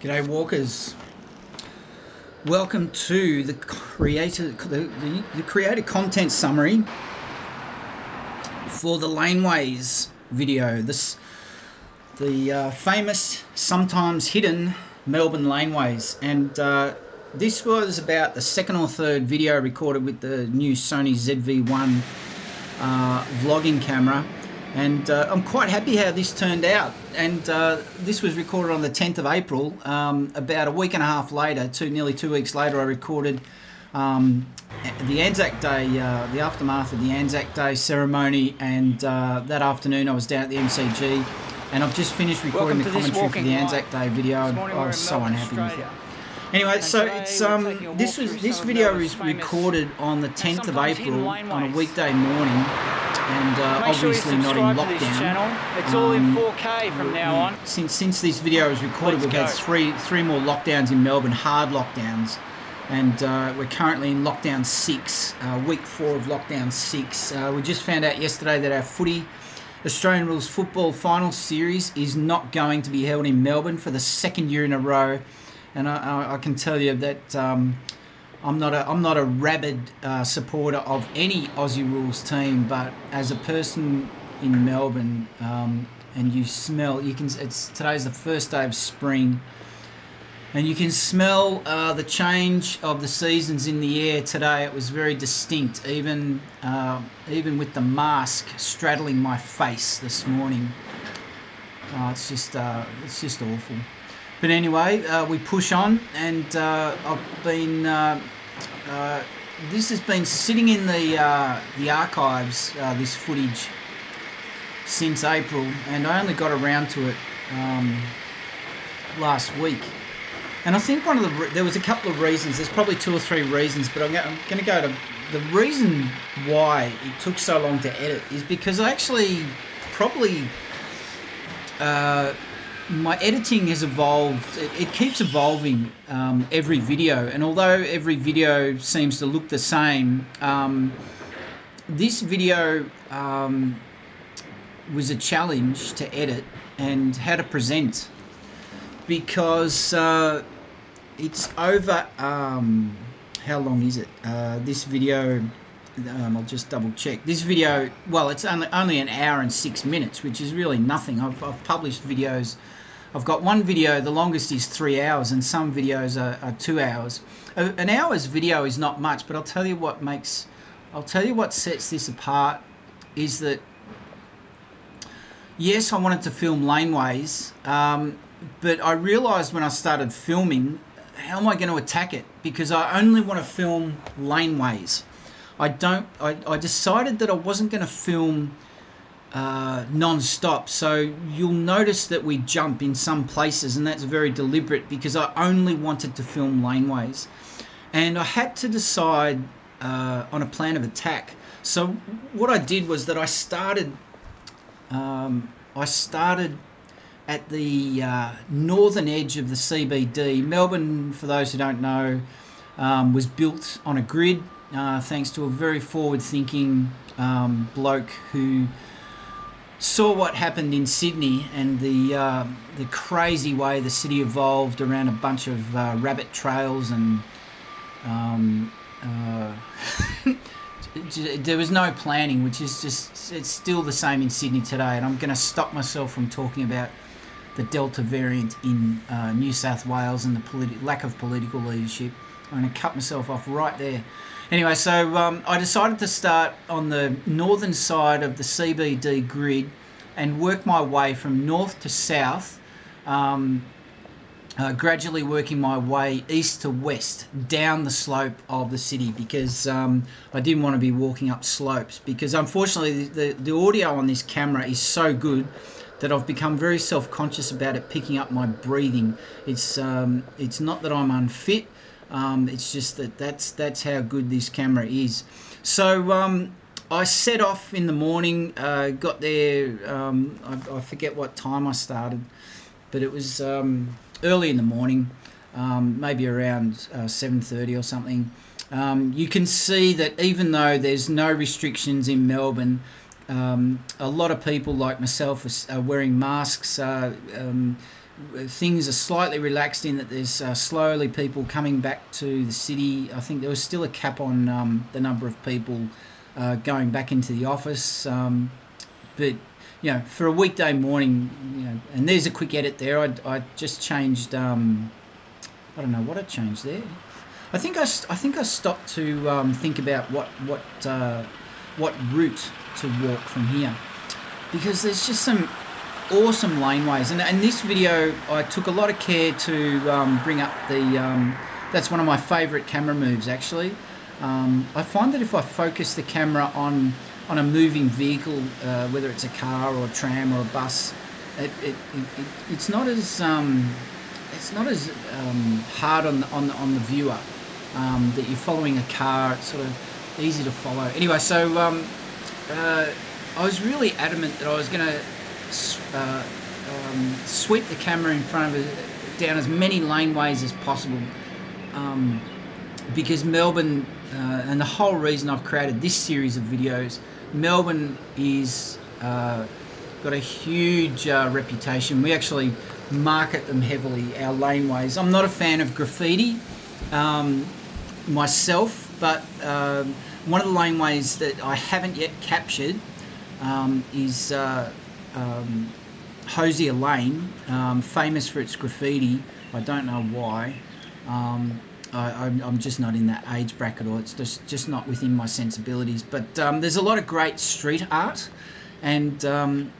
G'day walkers, welcome to the creator content summary for the Laneways video. The famous sometimes hidden Melbourne Laneways, and this was about the second or third video recorded with the new Sony ZV-1 vlogging camera. And I'm quite happy how this turned out. And this was recorded on the 10th of April. About a week and a half later, nearly 2 weeks later, I recorded the Anzac Day, the aftermath of the Anzac Day ceremony. And that afternoon, I was down at the MCG, and I've just finished recording the commentary for the Anzac Day video. I was so unhappy with it. Anyway, so it's this video is recorded on the 10th of April on a weekday morning. And obviously not in lockdown. It's all in 4K from now on. Since this video was recorded, we've had three more lockdowns in Melbourne, hard lockdowns, and we're currently in lockdown 6, week 4 of lockdown 6. We just found out yesterday that our Australian Rules Football Final Series is not going to be held in Melbourne for the second year in a row, and I can tell you that. I'm not a rabid supporter of any Aussie Rules team, but as a person in Melbourne, and you smell, today's the first day of spring, and you can smell the change of the seasons in the air today. It was very distinct, even with the mask straddling my face this morning. It's just awful. But anyway, we push on, and I've been. This has been sitting in the archives, this footage, since April, and I only got around to it last week. And I think there was a couple of reasons. There's probably 2 or 3 reasons, but I'm going to go to the reason why it took so long to edit is because I actually probably. My editing has evolved. It keeps evolving every video, and although every video seems to look the same, this video was a challenge to edit and how to present, because it's over. How long is it? This video. I'll just double check. This video, well, it's only an hour and 6 minutes, which is really nothing. I've published videos. I've got one video, the longest is 3 hours, and some videos are 2 hours. An hour's video is not much, but I'll tell you what sets this apart is that, yes, I wanted to film Laneways, but I realised when I started filming, how am I going to attack it? Because I only want to film Laneways. I decided that I wasn't going to film non-stop, so you'll notice that we jump in some places, and that's very deliberate because I only wanted to film Laneways, and I had to decide on a plan of attack. So what I did was that I started at the northern edge of the CBD. Melbourne, for those who don't know, was built on a grid thanks to a very forward-thinking bloke who saw what happened in Sydney and the crazy way the city evolved around a bunch of rabbit trails, and there was no planning, which is it's still the same in Sydney today. And I'm going to stop myself from talking about the Delta variant in New South Wales and the lack of political leadership. I'm going to cut myself off right there. Anyway, so I decided to start on the northern side of the CBD grid and work my way from north to south, gradually working my way east to west down the slope of the city, because I didn't want to be walking up slopes, because unfortunately the audio on this camera is so good that I've become very self-conscious about it picking up my breathing. It's not that I'm unfit. It's just that's how good this camera is. So I set off in the morning, got there, I forget what time I started, but it was early in the morning, maybe around 7:30 or something. You can see that even though there's no restrictions in Melbourne, a lot of people like myself are wearing masks. things are slightly relaxed in that there's slowly people coming back to the city. I think there was still a cap on the number of people going back into the office, but you know, for a weekday morning, you know, and there's a quick edit there. I just changed. I don't know what I changed there. I think I stopped to think about what route to walk from here, because there's just some awesome laneways, and this video I took a lot of care to bring up the that's one of my favourite camera moves actually. I find that if I focus the camera on a moving vehicle, whether it's a car or a tram or a bus, it's not as hard on the viewer, that you're following a car. It's sort of easy to follow. Anyway, so I was really adamant that I was going to sweep the camera in front of it down as many laneways as possible, because Melbourne, and the whole reason I've created this series of videos, Melbourne is got a huge reputation. We actually market them heavily, our laneways. I'm not a fan of graffiti myself, but one of the laneways that I haven't yet captured is Hosier Lane, famous for its graffiti. I don't know why. I'm just not in that age bracket, or it's just not within my sensibilities. But there's a lot of great street art, and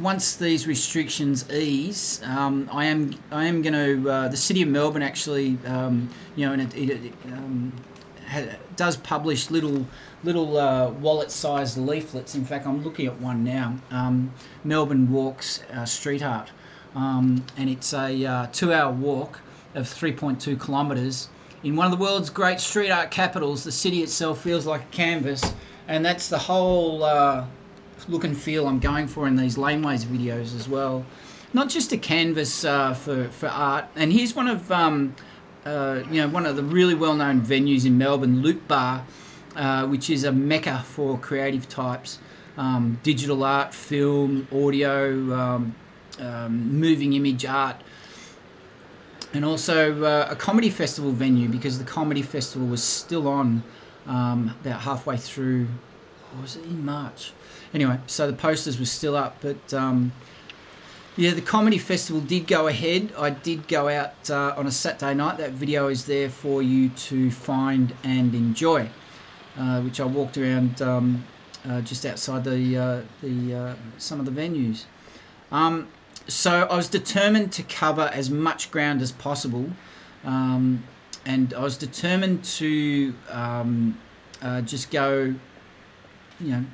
once these restrictions ease, I am going to. The City of Melbourne actually, you know, and it does publish little wallet-sized leaflets. In fact, I'm looking at one now. Melbourne Walks Street Art, and it's a 2-hour walk of 3.2 kilometres in one of the world's great street art capitals. The city itself feels like a canvas, and that's the whole look and feel I'm going for in these laneways videos as well. Not just a canvas for art. And here's one of you know, one of the really well-known venues in Melbourne, Loop Bar, which is a mecca for creative types, digital art, film, audio, moving image art, and also a comedy festival venue, because the comedy festival was still on about halfway through, or was it in March? Anyway, so the posters were still up, but yeah, the comedy festival did go ahead. I did go out on a Saturday night. That video is there for you to find and enjoy, which I walked around just outside some of the venues. So I was determined to cover as much ground as possible, and I was determined to just go, you know,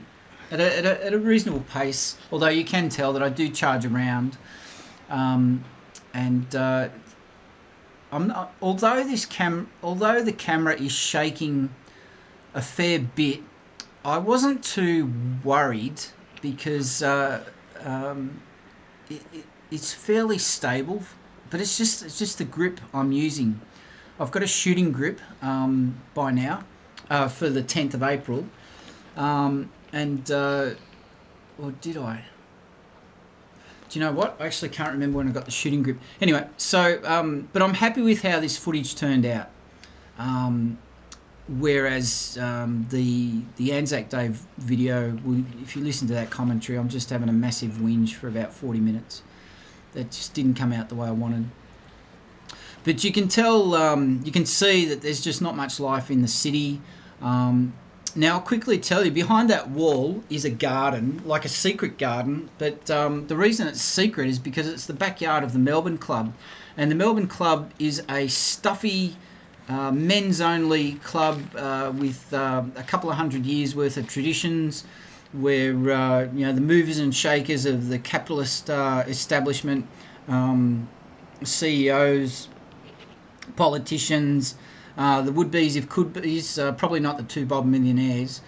at a reasonable pace. Although you can tell that I do charge around, and I'm not, although the camera is shaking a fair bit, I wasn't too worried, because it's fairly stable, but it's just the grip I'm using. I've got a shooting grip by now for the 10th of April, and or did I? Do you know what? I actually can't remember when I got the shooting grip. Anyway, so but I'm happy with how this footage turned out. Whereas the Anzac Day video, if you listen to that commentary, I'm just having a massive whinge for about 40 minutes. That just didn't come out the way I wanted. But you can tell, you can see that there's just not much life in the city. Now I'll quickly tell you, behind that wall is a garden, like a secret garden, but the reason it's secret is because it's the backyard of the Melbourne Club. And the Melbourne Club is a stuffy, men's only club with a couple of 100 years worth of traditions, where you know, the movers and shakers of the capitalist establishment, CEOs, politicians, the would-be's if could-be's, probably not the 2 bob millionaires,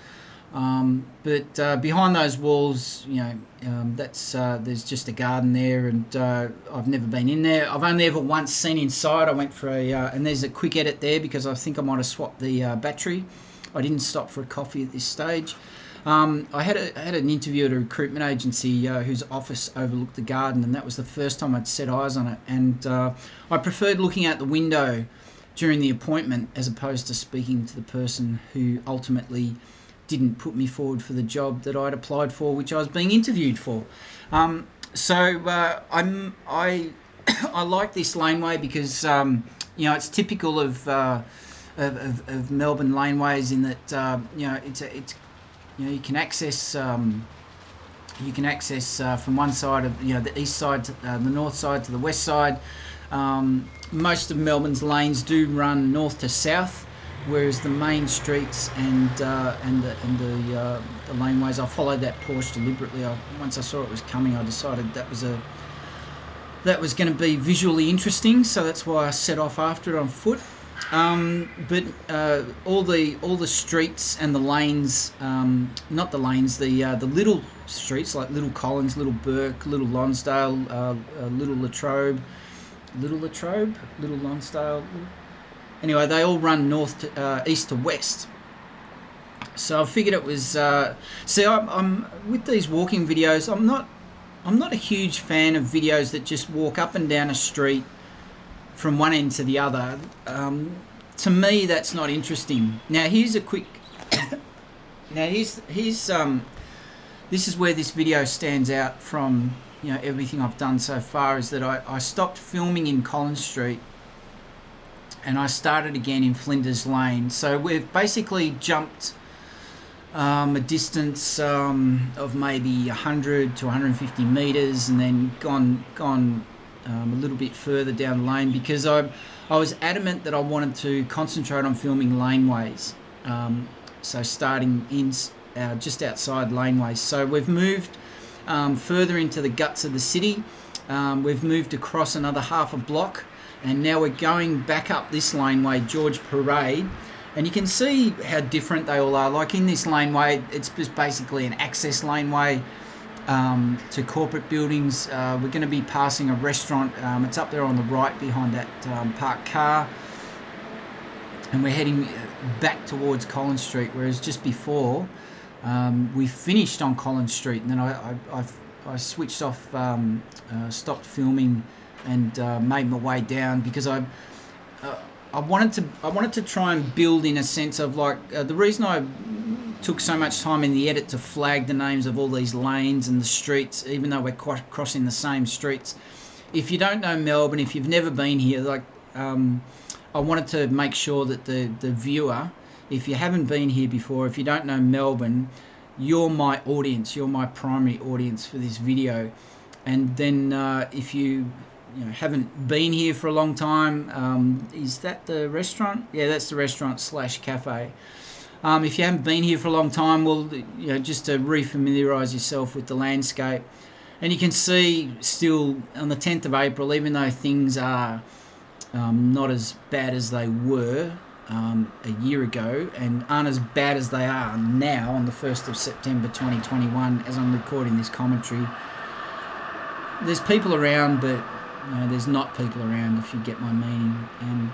but behind those walls, you know, that's there's just a garden there, and I've never been in there. I've only ever once seen inside. I went for a and there's a quick edit there because I think I might have swapped the battery. I didn't stop for a coffee at this stage. I had an interview at a recruitment agency whose office overlooked the garden, and that was the first time I'd set eyes on it. And I preferred looking out the window during the appointment as opposed to speaking to the person who ultimately didn't put me forward for the job that I'd applied for, which I was being interviewed for. I like this laneway because it's typical of Melbourne laneways in that you can access from one side of the east side to the north side to the west side. Most of Melbourne's lanes do run north to south, whereas the main streets and the laneways, I followed that Porsche deliberately. Once I saw it was coming, I decided that was going to be visually interesting, so that's why I set off after it on foot. But all the streets and the lanes, not the lanes, the little streets like Little Collins, Little Bourke, Little Lonsdale, Little Latrobe, Little Lonsdale. Anyway, they all run east to west. So I figured it was. I'm with these walking videos. I'm not a huge fan of videos that just walk up and down a street from one end to the other. To me, that's not interesting. Now, here's a quick. This is where this video stands out from everything I've done so far. Is that I stopped filming in Collins Street, and I started again in Flinders Lane. So we've basically jumped a distance of maybe 100 to 150 metres, and then gone a little bit further down the lane because I was adamant that I wanted to concentrate on filming laneways. So starting in just outside laneways. So we've moved further into the guts of the city. We've moved across another half a block, and now we're going back up this laneway, George Parade. And you can see how different they all are. Like in this laneway, it's just basically an access laneway to corporate buildings. We're going to be passing a restaurant. It's up there on the right behind that parked car. And we're heading back towards Collins Street, whereas just before we finished on Collins Street, and then I switched off, stopped filming, and made my way down because I wanted to try and build in a sense of the reason I took so much time in the edit to flag the names of all these lanes and the streets, even though we're crossing the same streets. If you don't know Melbourne, if you've never been here, I wanted to make sure that the viewer, if you haven't been here before, if you don't know Melbourne, you're my audience, you're my primary audience for this video. And then if you haven't been here for a long time, is that the restaurant? Yeah, that's the restaurant / cafe. If you haven't been here for a long time, well, just to refamiliarise yourself with the landscape. And you can see still on the 10th of April, even though things are not as bad as they were a year ago, and aren't as bad as they are now on the 1st of September 2021, as I'm recording this commentary, there's people around, but there's not people around, if you get my meaning. And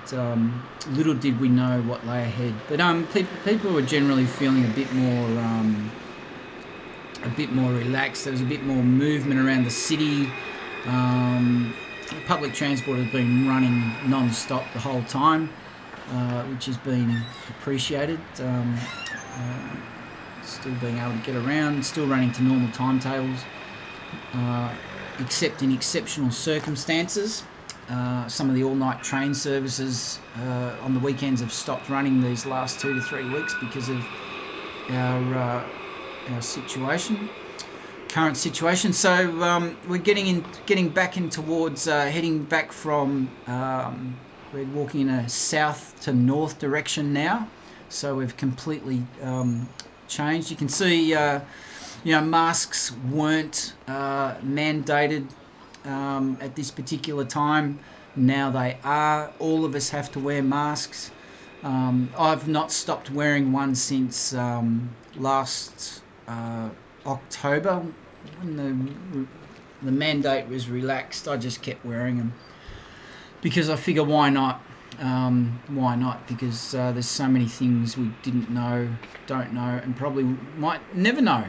little did we know what lay ahead. But people were generally feeling a bit more relaxed. There was a bit more movement around the city. Public transport has been running non-stop the whole time, which has been appreciated. Still being able to get around, still running to normal timetables. Except in exceptional circumstances. Some of the all-night train services on the weekends have stopped running these last 2 to 3 weeks because of our situation, current situation. So we're getting back in towards heading back from. We're walking in a south to north direction now. So we've completely changed. You can see. Masks weren't mandated at this particular time. Now they are. All of us have to wear masks. I've not stopped wearing one since last October, when the mandate was relaxed. I just kept wearing them because I figure why not? Why not? Because there's so many things we didn't know, don't know, and probably might never know.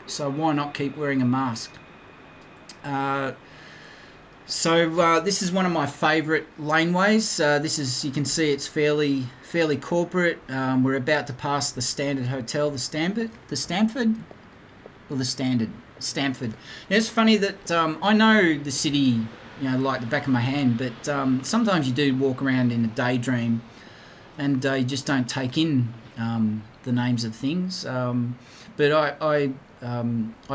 So why not keep wearing a mask? So this is one of my favourite laneways. This is, you can see it's fairly corporate. We're about to pass the Standard Hotel, the Stamford. Now, it's funny that I know the city, you know, like the back of my hand, but sometimes you do walk around in a daydream, and you just don't take in the names of things. But I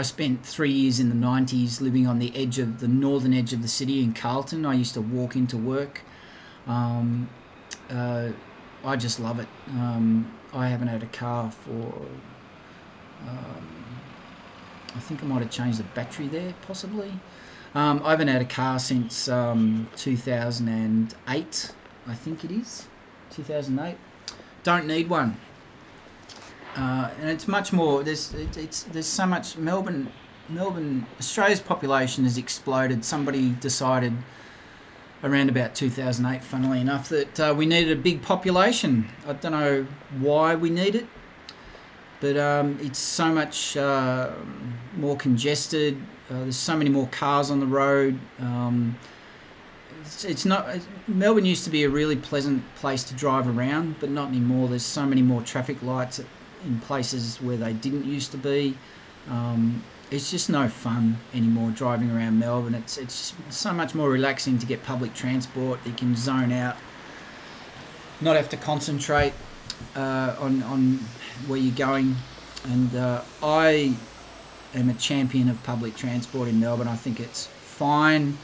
spent 3 years in the 90s living on the edge of the northern edge of the city in Carlton. I used to walk into work. I just love it. I haven't had a car for, I think I might have changed the battery there, possibly. I haven't had a car since 2008, I think it is, 2008. Don't need one. And it's much more. There's so much. Melbourne, Australia's population has exploded. Somebody decided around about 2008, funnily enough, that we needed a big population. I don't know why we need it, but it's so much more congested. There's so many more cars on the road. It's not. Melbourne used to be a really pleasant place to drive around, but not anymore. There's so many more traffic lights in places where they didn't used to be. It's just no fun anymore driving around Melbourne. It's so much more relaxing to get public transport. You can zone out, not have to concentrate on where you're going. And I am a champion of public transport in Melbourne. I think it's fine.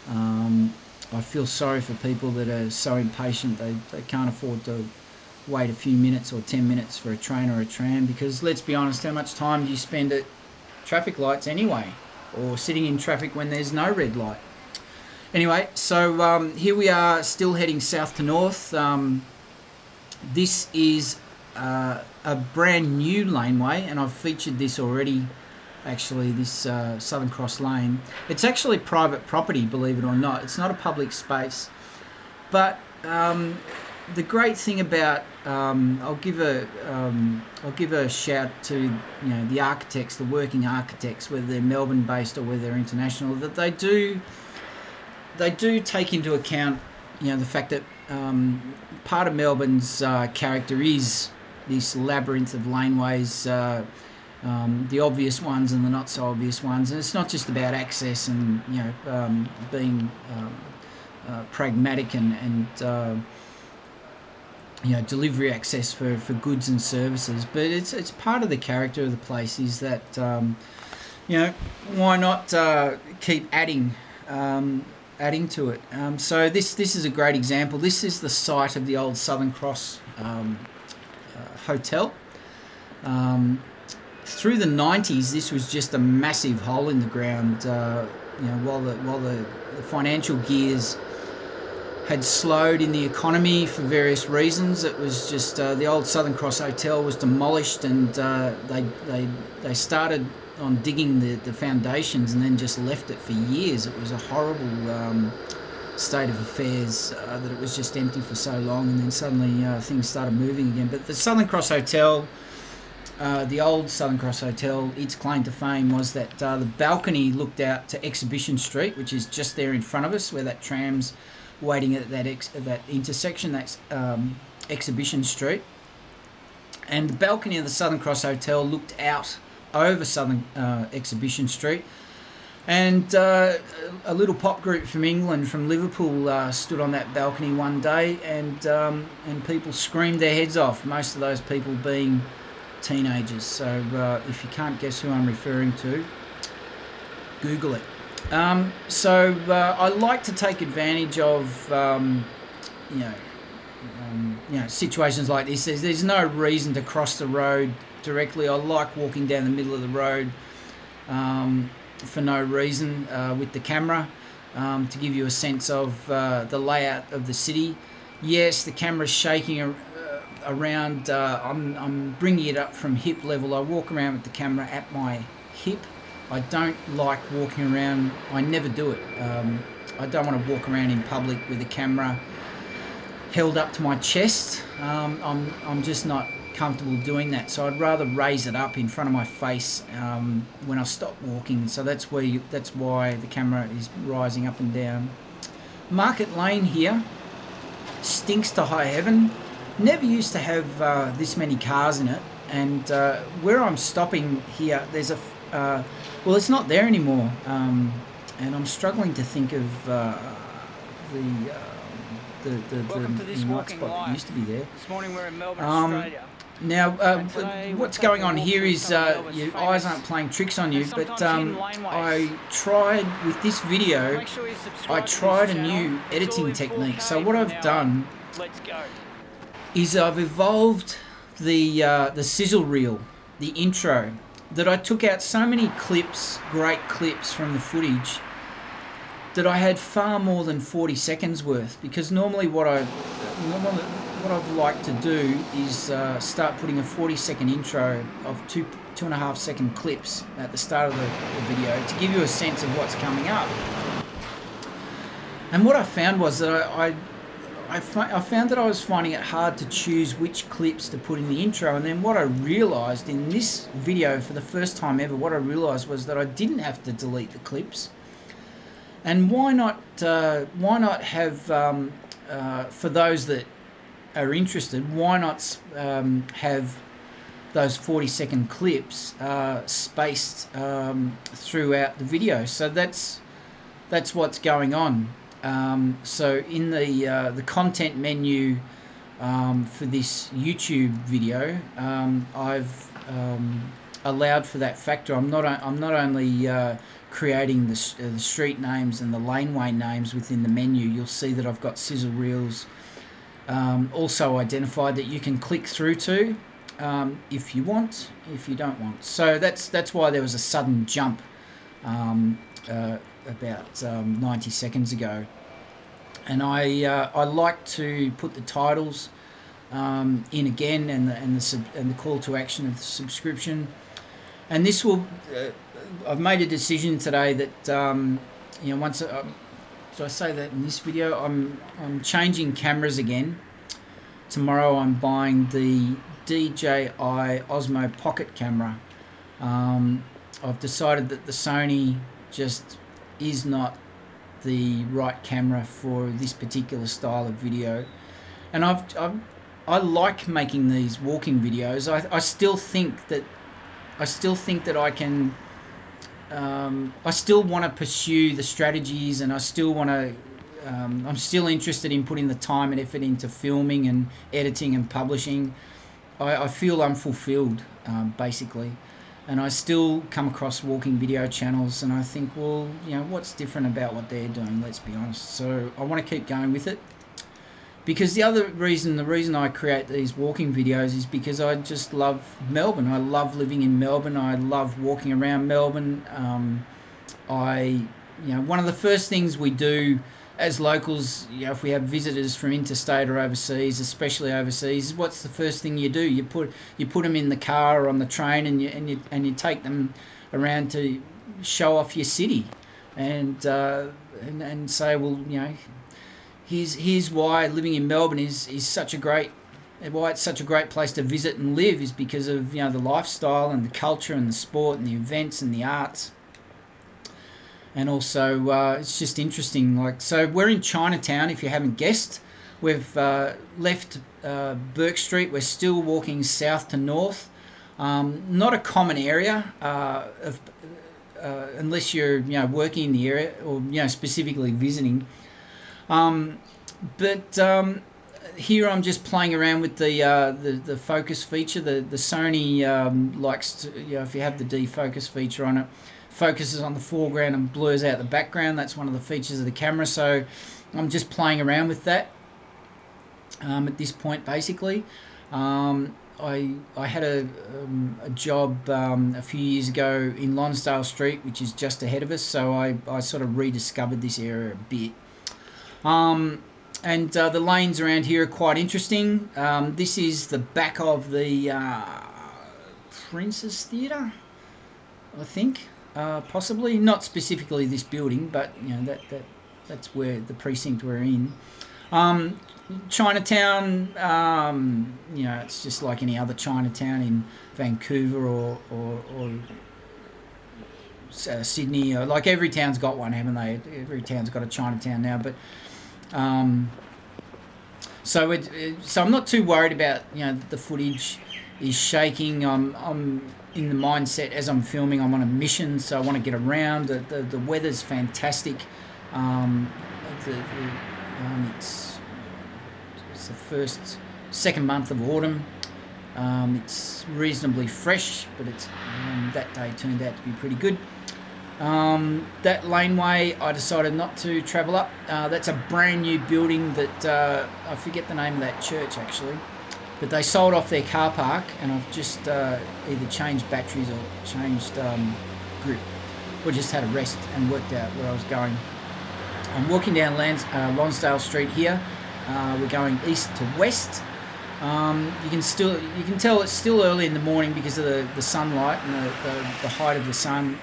I feel sorry for people that are so impatient they can't afford to wait a few minutes or 10 minutes for a train or a tram, because let's be honest, how much time do you spend at traffic lights anyway, or sitting in traffic when there's no red light? Anyway, so here we are, still heading south to north. This is a brand new laneway, and I've featured this already, actually, this Southern Cross Lane. It's actually private property, believe it or not. It's not a public space, but the great thing about I'll give a shout to, you know, the architects, the working architects, whether they're Melbourne based or whether they're international, that they do take into account, you know, the fact that part of Melbourne's character is this labyrinth of laneways, the obvious ones and the not so obvious ones, and it's not just about access and, you know, being pragmatic and you know, delivery access for goods and services, but it's part of the character of the place, is that you know, why not keep adding to it. So this is a great example. This is the site of the old Southern Cross Hotel. Through the 90s, this was just a massive hole in the ground. You know, while the financial gears had slowed in the economy for various reasons, it was just the old Southern Cross Hotel was demolished, and they started on digging the foundations and then just left it for years. It was a horrible state of affairs, that it was just empty for so long, and then suddenly things started moving again. But the Southern Cross Hotel, the old Southern Cross Hotel, its claim to fame was that the balcony looked out to Exhibition Street, which is just there in front of us, where that tram's waiting at that intersection. That's Exhibition Street, and the balcony of the Southern Cross Hotel looked out over Southern Exhibition Street, and a little pop group from England, from Liverpool, stood on that balcony one day, and people screamed their heads off, most of those people being teenagers. So if you can't guess who I'm referring to, Google it. So I like to take advantage of you know, situations like this. There's no reason to cross the road directly. I like walking down the middle of the road for no reason with the camera, to give you a sense of the layout of the city. Yes, the camera's shaking around. I'm bringing it up from hip level. I walk around with the camera at my hip. I don't like walking around. I never do it. I don't want to walk around in public with a camera held up to my chest. I'm just not comfortable doing that, so I'd rather raise it up in front of my face when I stop walking. So that's why the camera is rising up and down. Market Lane here stinks to high heaven. Never used to have this many cars in it, and where I'm stopping here, there's a well, it's not there anymore, and I'm struggling to think of the night spot that used to be there. This morning we're in Melbourne, Australia. Now, what's going on here is your eyes aren't playing tricks on you, but I tried with this video, I tried a new editing technique. So what I've done is I've evolved the Sizzle Reel, the intro, that I took out so many clips, great clips from the footage, that I had far more than 40 seconds worth, because normally what I'd like to do is start putting a 40-second intro of two and a half second clips at the start of the video to give you a sense of what's coming up. And what I found was that I found that I was finding it hard to choose which clips to put in the intro, and then what I realised in this video for the first time ever, what I realised was that I didn't have to delete the clips. And why not have, for those that are interested, why not have those 40-second clips spaced throughout the video? So that's what's going on. So in the content menu for this YouTube video, I've allowed for that factor. I'm not only creating the street names and the laneway names within the menu. You'll see that I've got sizzle reels also identified that you can click through to if you want, if you don't want. So that's why there was a sudden jump about 90 seconds ago, and I like to put the titles in again, and the call to action of the subscription. And this will I've made a decision today that you know, once so I say that in this video, I'm changing cameras again. Tomorrow I'm buying the DJI Osmo Pocket camera. I've decided that the Sony just is not the right camera for this particular style of video, and I like making these walking videos. I still think that I can. I still want to pursue the strategies, and I still want to. I'm still interested in putting the time and effort into filming and editing and publishing. I feel unfulfilled, basically, and I still come across walking video channels, and I think, well, you know, what's different about what they're doing? Let's be honest. So I want to keep going with it, because the reason I create these walking videos is because I just love Melbourne. I love living in Melbourne. I love walking around Melbourne. You know, one of the first things we do as locals, you know, if we have visitors from interstate or overseas, especially overseas, what's the first thing you do? You put them in the car or on the train, and you take them around to show off your city, and say, well, you know, here's why living in Melbourne is such a great, why it's such a great place to visit and live, is because of, you know, the lifestyle and the culture and the sport and the events and the arts. And also, it's just interesting. Like, so we're in Chinatown, if you haven't guessed. We've left Bourke Street. We're still walking south to north. Not a common area, unless you're, you know, working in the area, or, you know, specifically visiting. But here I'm just playing around with the focus feature. The Sony likes to, you know, if you have the defocus feature on it, focuses on the foreground and blurs out the background. That's one of the features of the camera. So I'm just playing around with that at this point, basically. I had a job a few years ago in Lonsdale Street, which is just ahead of us, so I sort of rediscovered this area a bit. And the lanes around here are quite interesting. This is the back of the Princess Theatre, I think. Possibly not specifically this building, but you know, that's where the precinct we're in. Chinatown, you know, it's just like any other Chinatown in Vancouver or Sydney. Or, like every town's got one, haven't they? Every town's got a Chinatown now. But so I'm not too worried about, you know, the footage is shaking. I'm in the mindset as I'm filming. I'm on a mission, so I want to get around. The weather's fantastic. It's the second month of autumn. It's reasonably fresh, but it's that day turned out to be pretty good. That laneway I decided not to travel up. That's a brand new building that I forget the name of that church actually, but they sold off their car park, and I've just either changed batteries or changed grip, or just had a rest and worked out where I was going. I'm walking down Lonsdale Street here. We're going east to west. You can tell it's still early in the morning because of the sunlight and the height of the sun.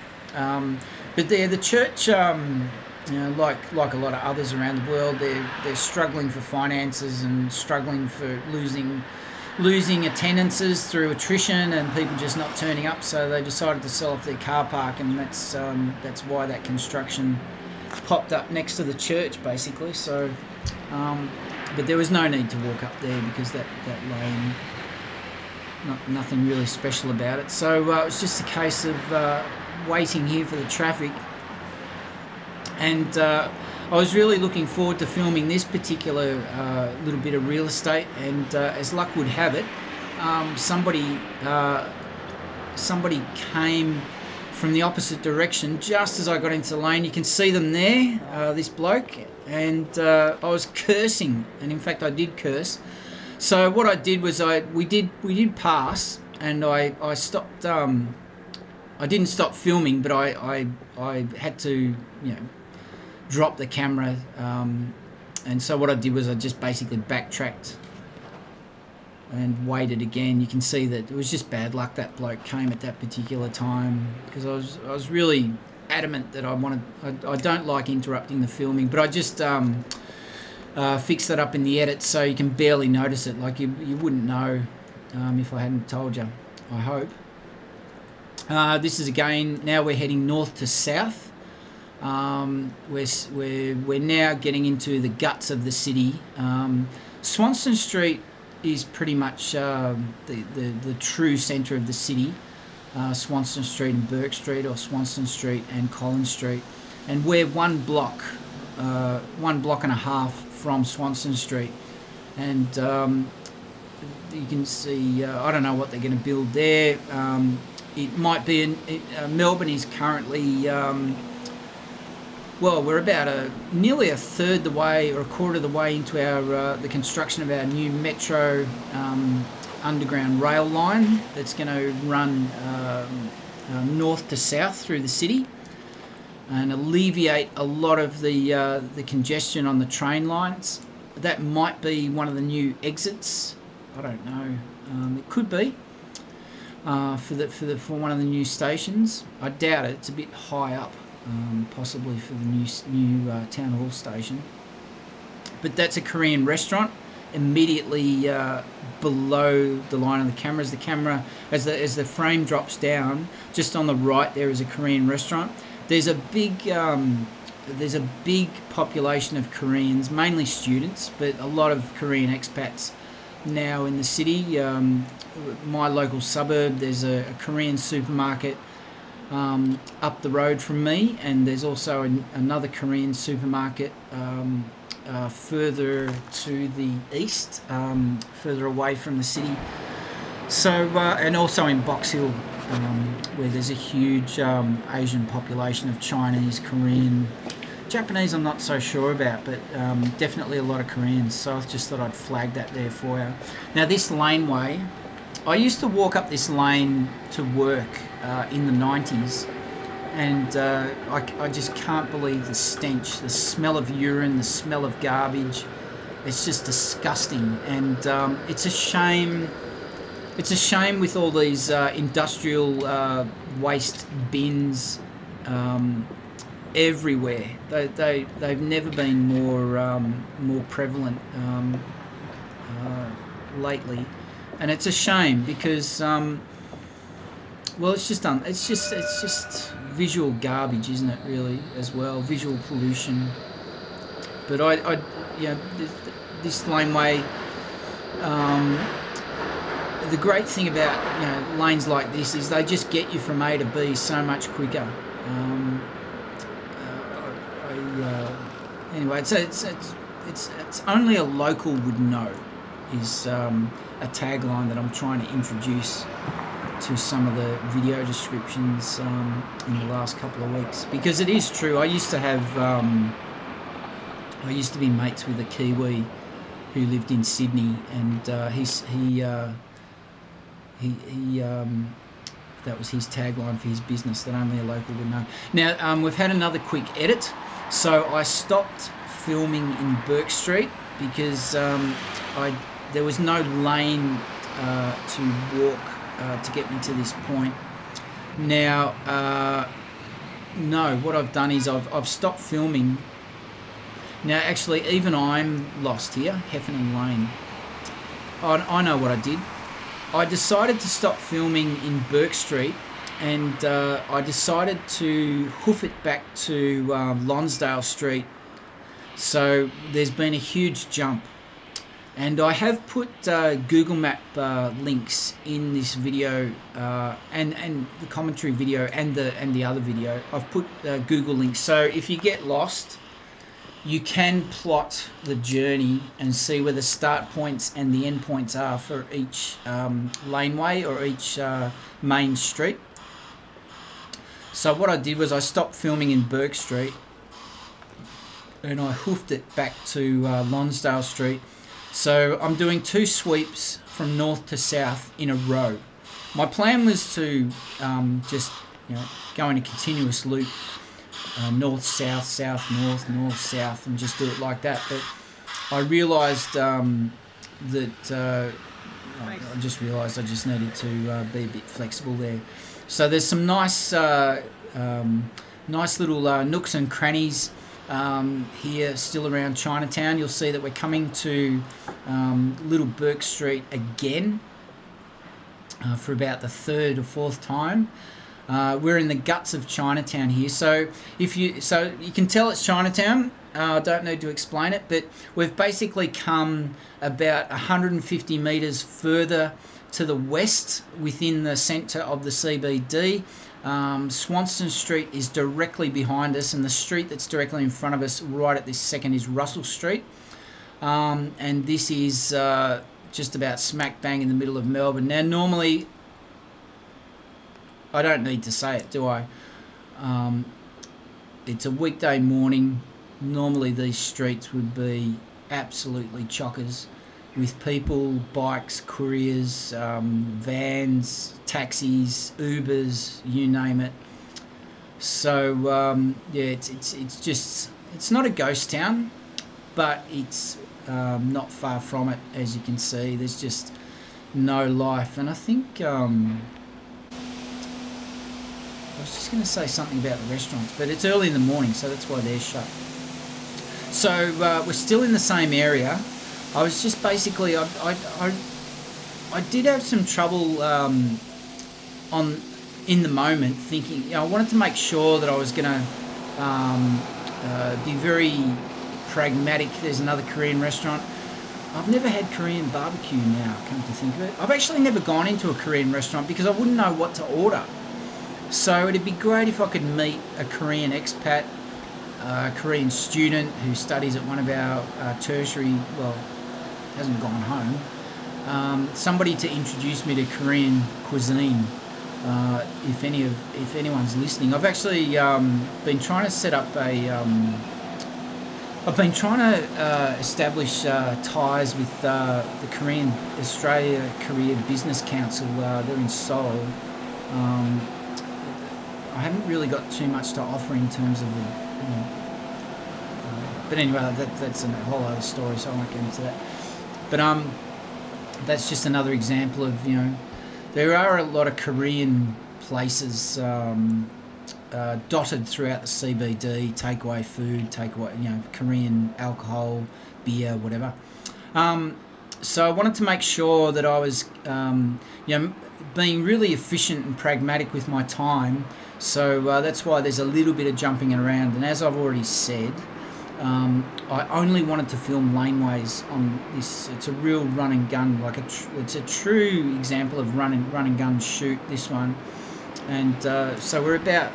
But the church, you know, like a lot of others around the world, they're struggling for finances and struggling for losing attendances through attrition and people just not turning up. So they decided to sell off their car park, and that's why that construction popped up next to the church, basically. So, but there was no need to walk up there because that lane, nothing really special about it. So it was just a case of waiting here for the traffic, and I was really looking forward to filming this particular little bit of real estate. And as luck would have it, somebody came from the opposite direction just as I got into the lane. You can see them there, this bloke, and I was cursing, and in fact I did curse. So what I did was we did pass, and I stopped. I didn't stop filming, but I had to, you know, drop the camera, and so what I did was I just basically backtracked and waited again. You can see that it was just bad luck that bloke came at that particular time, because I was really adamant that I don't like interrupting the filming, but I just fixed that up in the edit so you can barely notice it. Like you wouldn't know if I hadn't told you, I hope. This is again, now we're heading north to south. We're now getting into the guts of the city. Swanston Street is pretty much the true centre of the city. Swanston Street and Bourke Street, or Swanston Street and Collins Street, and we're one block and a half from Swanston Street. And you can see, I don't know what they're going to build there. It might be Melbourne is currently well, we're about nearly a third the way, or a quarter of the way into our the construction of our new metro underground rail line that's going to run north to south through the city and alleviate a lot of the congestion on the train lines. That might be one of the new exits. I don't know. It could be for one of the new stations. I doubt it. It's a bit high up. Possibly for the new town hall station, but that's a Korean restaurant immediately below the line of the camera. As the camera, as the frame drops down, just on the right there is a Korean restaurant. There's a big population of Koreans, mainly students, but a lot of Korean expats now in the city. My local suburb, there's a Korean supermarket up the road from me, and there's also another Korean supermarket further to the east, further away from the city. So and also in Box Hill, where there's a huge Asian population of Chinese, Korean, Japanese I'm not so sure about, but definitely a lot of Koreans. So I just thought I'd flag that there for you. Now this laneway, I used to walk up this lane to work in the 90s, and I just can't believe the stench, the smell of urine, the smell of garbage. It's just disgusting, and it's a shame. It's a shame with all these industrial waste bins everywhere. They've never been more prevalent lately, and it's a shame because well, it's just visual garbage, isn't it? Really, as well, visual pollution. But this laneway. The great thing about lanes like this is they just get you from A to B so much quicker. Anyway, it's only a local would know is a tagline that I'm trying to introduce to some of the video descriptions in the last couple of weeks, because it is true. I used to be mates with a Kiwi who lived in Sydney, and that was his tagline for his business, that only a local would know. Now, we've had another quick edit. So I stopped filming in Bourke Street because there was no lane to walk to get me to this point. Now, no, what I've done is I've stopped filming. Now, actually, even I'm lost here, Heffernan Lane. I know what I did. I decided to stop filming in Bourke Street, and I decided to hoof it back to Lonsdale Street. So there's been a huge jump, and I have put Google Map links in this video and the commentary video and the other video. I've put Google links, so if you get lost, you can plot the journey and see where the start points and the end points are for each laneway or each main street. So what I did was I stopped filming in Bourke Street and I hoofed it back to Lonsdale Street. So I'm doing 2 sweeps from north to south in a row. My plan was to just go in a continuous loop. North, south, south, north, north, south, and just do it like that. But I realised I just needed to be a bit flexible there. So there's some nice little nooks and crannies here still around Chinatown. You'll see that we're coming to Little Bourke Street again for about the 3rd or 4th time. We're in the guts of Chinatown here, so you can tell it's Chinatown. I don't need to explain it, but we've basically come about 150 metres further to the west within the centre of the CBD. Swanston Street is directly behind us, and the street that's directly in front of us right at this second is Russel Street, and this is just about smack bang in the middle of Melbourne. Now, normally, I don't need to say it, do I? It's a weekday morning. Normally these streets would be absolutely chockers with people, bikes, couriers, vans, taxis, Ubers, you name it. So yeah, it's not a ghost town, but it's not far from it. As you can see, there's just no life. And I think I was just going to say something about the restaurants, but it's early in the morning, so that's why they're shut. So we're still in the same area. I was just basically, I did have some trouble in the moment thinking, I wanted to make sure that I was going to be very pragmatic. There's another Korean restaurant. I've never had Korean barbecue now, come to think of it. I've actually never gone into a Korean restaurant because I wouldn't know what to order. So it'd be great if I could meet a Korean expat, a Korean student who studies at one of our tertiary, well, hasn't gone home, somebody to introduce me to Korean cuisine, if anyone's listening. I've actually been trying to set up I've been trying to establish ties with the Australia-Korea Business Council. They're in Seoul. I haven't really got too much to offer in terms of but anyway, that's a whole other story, so I won't get into that. But that's just another example of, there are a lot of Korean places dotted throughout the CBD, takeaway food, takeaway, Korean alcohol, beer, whatever. So I wanted to make sure that I was, being really efficient and pragmatic with my time. So that's why there's a little bit of jumping around. And as I've already said, I only wanted to film laneways on this. It's a real run and gun, it's a true example of run and gun shoot, this one. And so we're about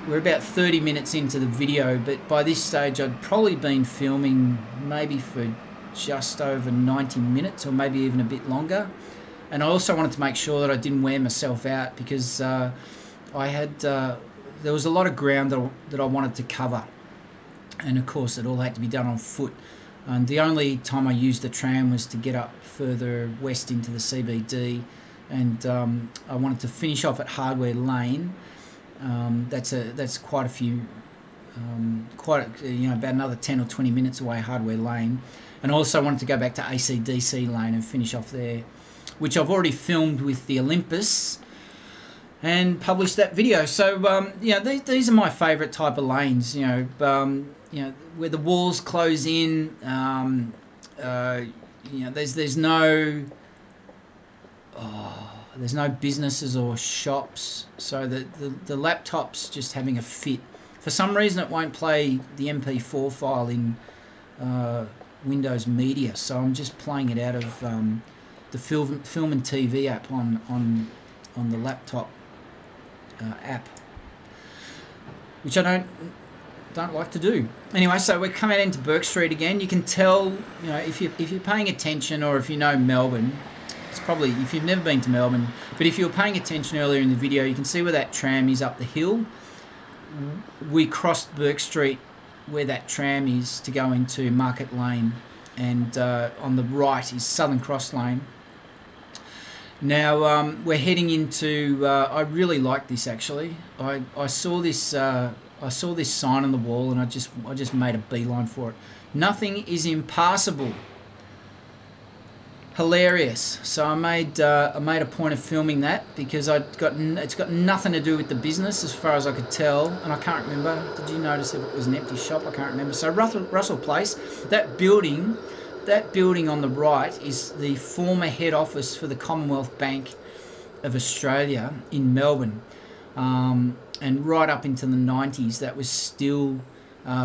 30 minutes into the video, but by this stage I'd probably been filming maybe for just over 90 minutes or maybe even a bit longer. And I also wanted to make sure that I didn't wear myself out, because I had there was a lot of ground that I wanted to cover, and of course it all had to be done on foot. And the only time I used the tram was to get up further west into the CBD, and I wanted to finish off at Hardware Lane. That's quite a few, about another 10 or 20 minutes away, Hardware Lane. And also wanted to go back to ACDC Lane and finish off there, which I've already filmed with the Olympus and published that video. So these are my favourite type of lanes. Where the walls close in. There's no businesses or shops, so the laptop's just having a fit. For some reason it won't play the MP4 file in Windows Media, so I'm just playing it out of the film and TV app on the laptop app, which I don't like to do. Anyway, so we're coming into Bourke Street again. You can tell, if you're paying attention, or if you know Melbourne, it's probably, if you've never been to Melbourne, but if you were paying attention earlier in the video, you can see where that tram is up the hill. We crossed Bourke Street where that tram is to go into Market Lane, and on the right is Southern Cross Lane. Now we're heading into. I really like this, actually. I saw this sign on the wall, and I just made a beeline for it. Nothing is impassable. Hilarious. So I made a point of filming that, because it's got nothing to do with the business as far as I could tell, and I can't remember. Did you notice if it was an empty shop? I can't remember. So Russel Place, that building on the right is the former head office for the Commonwealth Bank of Australia in Melbourne, and right up into the 90s that was still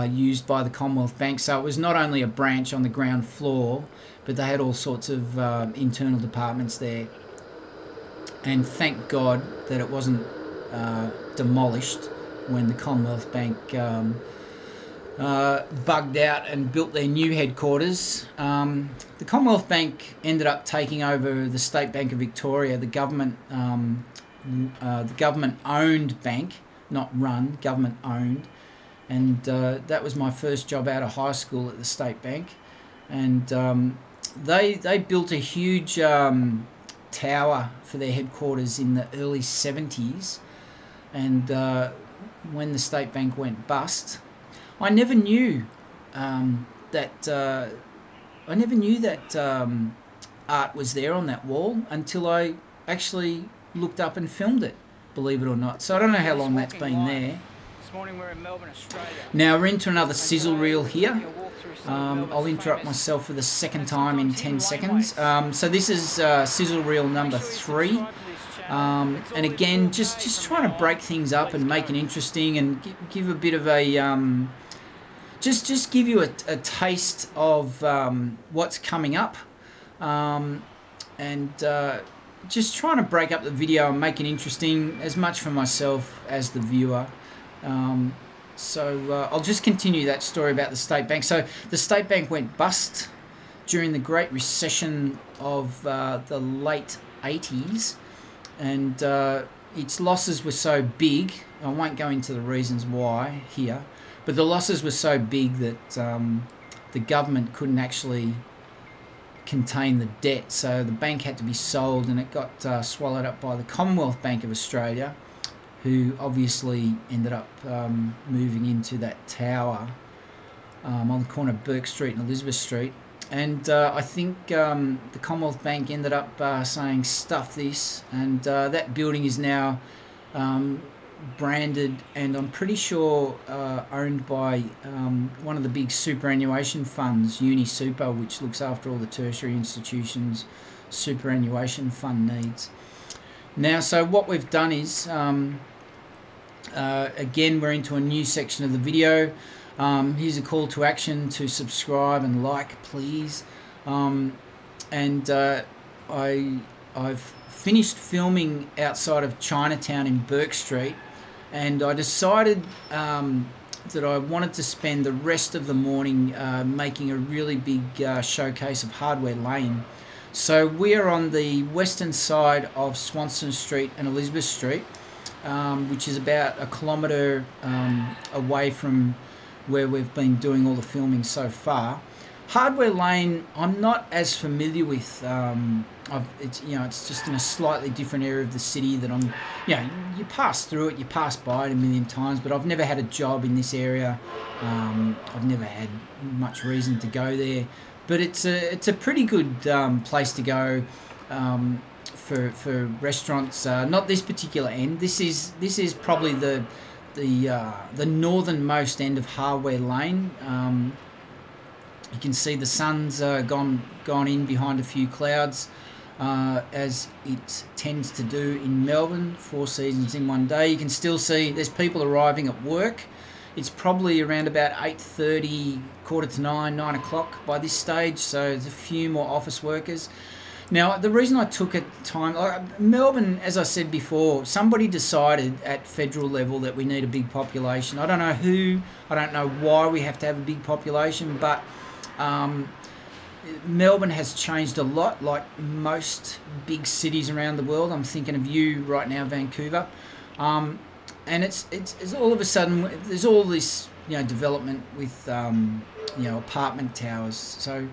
used by the Commonwealth Bank. So it was not only a branch on the ground floor, but they had all sorts of internal departments there. And thank God that it wasn't demolished when the Commonwealth Bank bugged out and built their new headquarters. The Commonwealth Bank ended up taking over the State Bank of Victoria, the government-owned bank, not run, government-owned. And that was my first job out of high school at the State Bank. And they built a huge tower for their headquarters in the early 70s. And when the State Bank went bust, I never knew that art was there on that wall until I actually looked up and filmed it, believe it or not. So I don't know how long that's been there. This morning we're in Melbourne, Australia. Now we're into another sizzle reel here. I'll interrupt myself for the second time in 10 seconds. So this is sizzle reel number 3. And again, just trying to break things up and make it interesting, and give a bit of a just give you a taste of what's coming up, and just trying to break up the video and make it interesting, as much for myself as the viewer. So I'll just continue that story about the State Bank. So the State Bank went bust during the Great Recession of the late 80s, and its losses were so big, I won't go into the reasons why here, but the losses were so big that the government couldn't actually contain the debt, so the bank had to be sold, and it got swallowed up by the Commonwealth Bank of Australia, who obviously ended up moving into that tower on the corner of Bourke Street and Elizabeth Street. And I think the Commonwealth Bank ended up saying, stuff this, and that building is now branded, and I'm pretty sure owned by one of the big superannuation funds, UniSuper, which looks after all the tertiary institutions' superannuation fund needs. Now, so what we've done is, again, we're into a new section of the video. Here's a call to action to subscribe and like, please. I've finished filming outside of Chinatown in Bourke Street, and I decided that I wanted to spend the rest of the morning making a really big showcase of Hardware Lane. So we are on the western side of Swanston Street and Elizabeth Street, which is about a kilometre away from where we've been doing all the filming so far. Hardware Lane, I'm not as familiar with. It's just in a slightly different area of the city that I'm. You pass through it, you pass by it a million times, but I've never had a job in this area. I've never had much reason to go there, but it's a pretty good place to go for restaurants. Not this particular end. This is probably the northernmost end of Hardware Lane. You can see the sun's gone in behind a few clouds, as it tends to do in Melbourne, 4 seasons in one day. You can still see there's people arriving at work. It's probably around about 8:30, 8:45, 9 o'clock by this stage, so there's a few more office workers. Now, the reason I took it time, Melbourne, as I said before, somebody decided at federal level that we need a big population. I don't know who, I don't know why we have to have a big population, but Melbourne has changed a lot, like most big cities around the world. I'm thinking of you right now, Vancouver, and it's all of a sudden there's all this development with apartment towers. So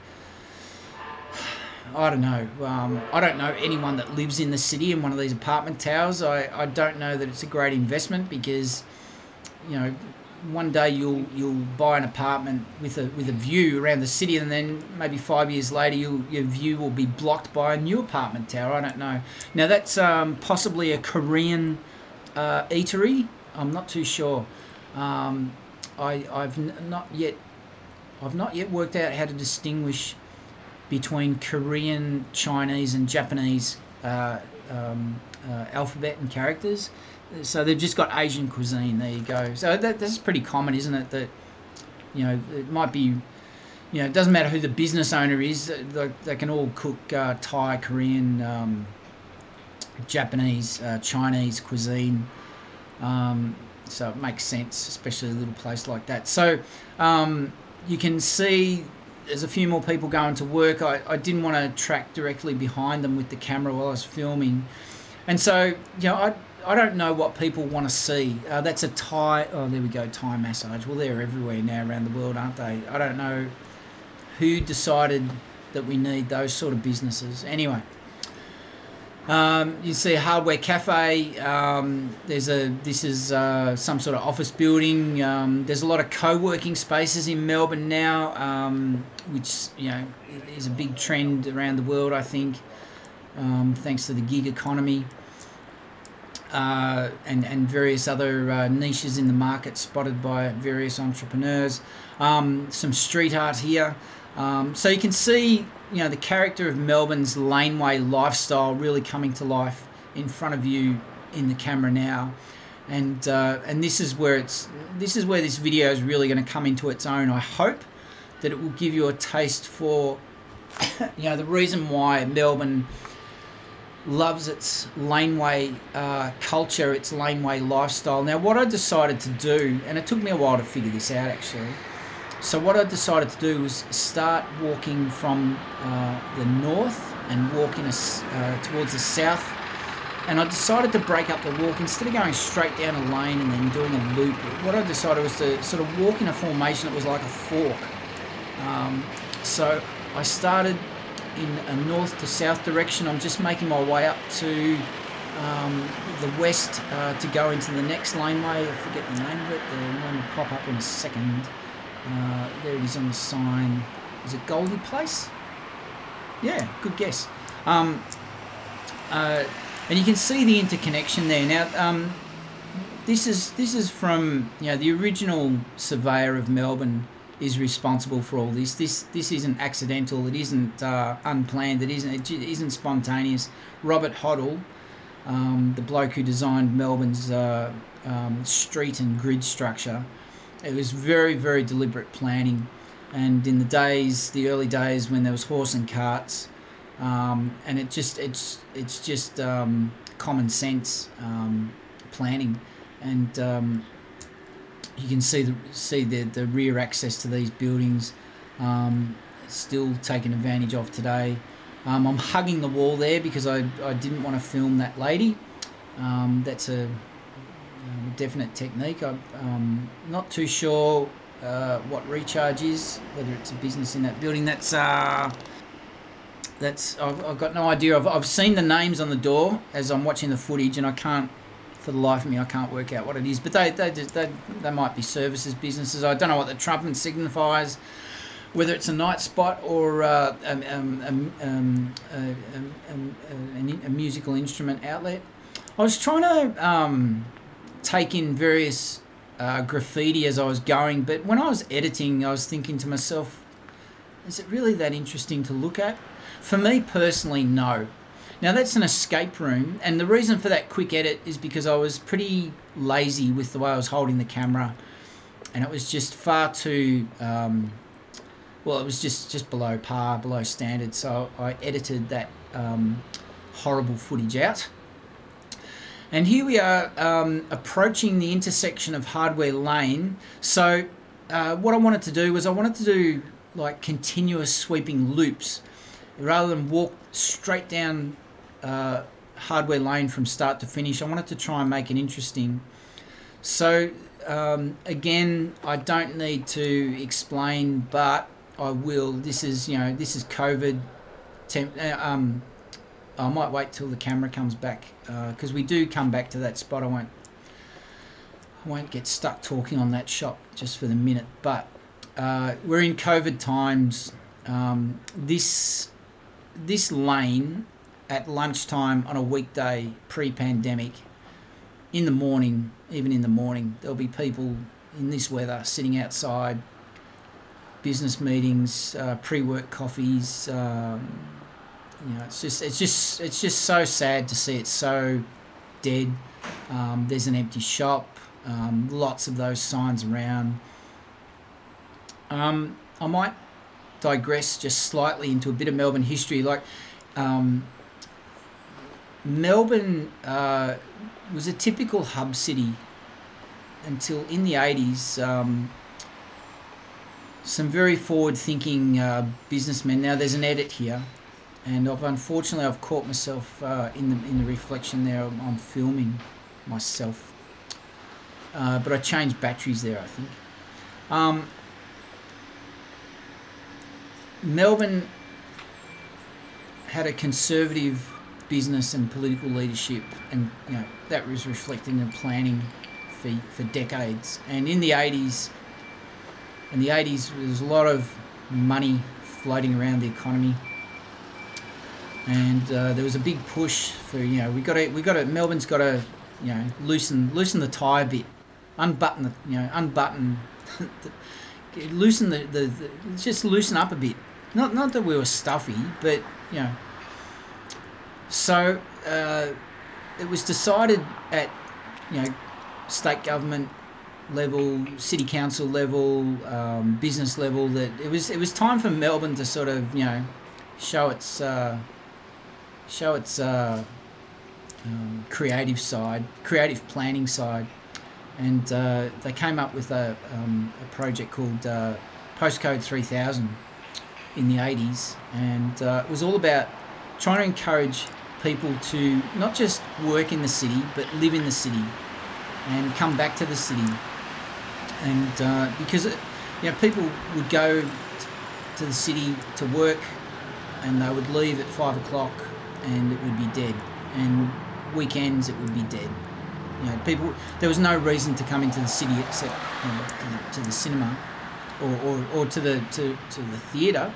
I don't know. I don't know anyone that lives in the city in one of these apartment towers. I don't know that it's a great investment, because one day you'll buy an apartment with a view around the city, and then maybe 5 years later your view will be blocked by a new apartment tower. I don't know. Now that's possibly a Korean eatery. I'm not too sure. I've not yet worked out how to distinguish between Korean, Chinese, and Japanese alphabet and characters. So they've just got Asian cuisine. There you go. So that's pretty common, isn't it? That it might be, it doesn't matter who the business owner is. They can all cook Thai, Korean, Japanese, Chinese cuisine. So it makes sense, especially a little place like that. So you can see there's a few more people going to work. I didn't want to track directly behind them with the camera while I was filming, and so I don't know what people want to see. That's a Thai. Oh, there we go, Thai massage. Well, they're everywhere now around the world, aren't they? I don't know who decided that we need those sort of businesses. Anyway, you see Hardware Cafe. This is some sort of office building. There's a lot of co-working spaces in Melbourne now, which is a big trend around the world, I think, thanks to the gig economy. And various other niches in the market spotted by various entrepreneurs. Some street art here. So you can see, the character of Melbourne's laneway lifestyle really coming to life in front of you in the camera now. And this is where this video is really going to come into its own. I hope that it will give you a taste for, the reason why Melbourne loves its laneway culture, its laneway lifestyle. Now, what I decided to do, and it took me a while to figure this out actually, so what I decided to do was start walking from the north and walking towards the south, and I decided to break up the walk. Instead of going straight down a lane and then doing a loop, what I decided was to sort of walk in a formation that was like a fork. So I started in a north to south direction. I'm just making my way up to the west to go into the next laneway. I forget the name of it. The name will pop up in a second. There it is on the sign. Is it Goldie Place? Yeah, good guess. And you can see the interconnection there. Now, this is from, you know, the original surveyor of Melbourne is responsible for all this. This isn't accidental. It isn't unplanned. It isn't spontaneous. Robert Hoddle, the bloke who designed Melbourne's street and grid structure, it was very, very deliberate planning. And in the early days when there was horse and carts, and it's just common sense planning, and you can see the rear access to these buildings still taken advantage of today. I'm hugging the wall there because I didn't want to film that lady. That's a definite technique. I'm not too sure what recharge is, whether it's a business in that building. That's I've got no idea. I've seen the names on the door as I'm watching the footage, and I can't, for the life of me, I can't work out what it is. But they might be services businesses. I don't know what the trumpet signifies, whether it's a night spot or a musical instrument outlet. I was trying to take in various graffiti as I was going, but when I was editing, I was thinking to myself, is it really that interesting to look at? For me personally, no. Now that's an escape room, and the reason for that quick edit is because I was pretty lazy with the way I was holding the camera, and it was just far too well, it was just below par, below standard, so I edited that horrible footage out. And here we are approaching the intersection of Hardware Lane. So what I wanted to do was I wanted to do like continuous sweeping loops rather than walk straight down Hardware Lane from start to finish. I wanted to try and make it interesting. So again, I don't need to explain, but I will. This is COVID. I might wait till the camera comes back because we do come back to that spot. I won't get stuck talking on that shot just for the minute. But we're in COVID times. This lane at lunchtime on a weekday pre-pandemic, in the morning, even in the morning, there'll be people in this weather sitting outside, business meetings, pre-work coffees. It's just so sad to see it so dead. There's an empty shop, lots of those signs around. I might digress just slightly into a bit of Melbourne history. Like Melbourne was a typical hub city until in the 80s. Some very forward-thinking businessmen. Now there's an edit here. And unfortunately I've caught myself in the reflection there. I'm filming myself, but I changed batteries there, I think. Melbourne had a conservative business and political leadership, and that was reflected in the planning for decades. And in the 80s, there was a lot of money floating around the economy. And there was a big push for Melbourne's got to loosen the tie a bit, unbutton loosen the just loosen up a bit. Not that we were stuffy, but So it was decided at state government level, city council level, business level that it was time for Melbourne to sort of show its creative side, creative planning side, and they came up with a project called Postcode 3000 in the 80s, and it was all about trying to encourage people to not just work in the city but live in the city and come back to the city, and because people would go to the city to work and they would leave at 5 o'clock and it would be dead, and weekends it would be dead. There was no reason to come into the city except to the cinema or to the theatre.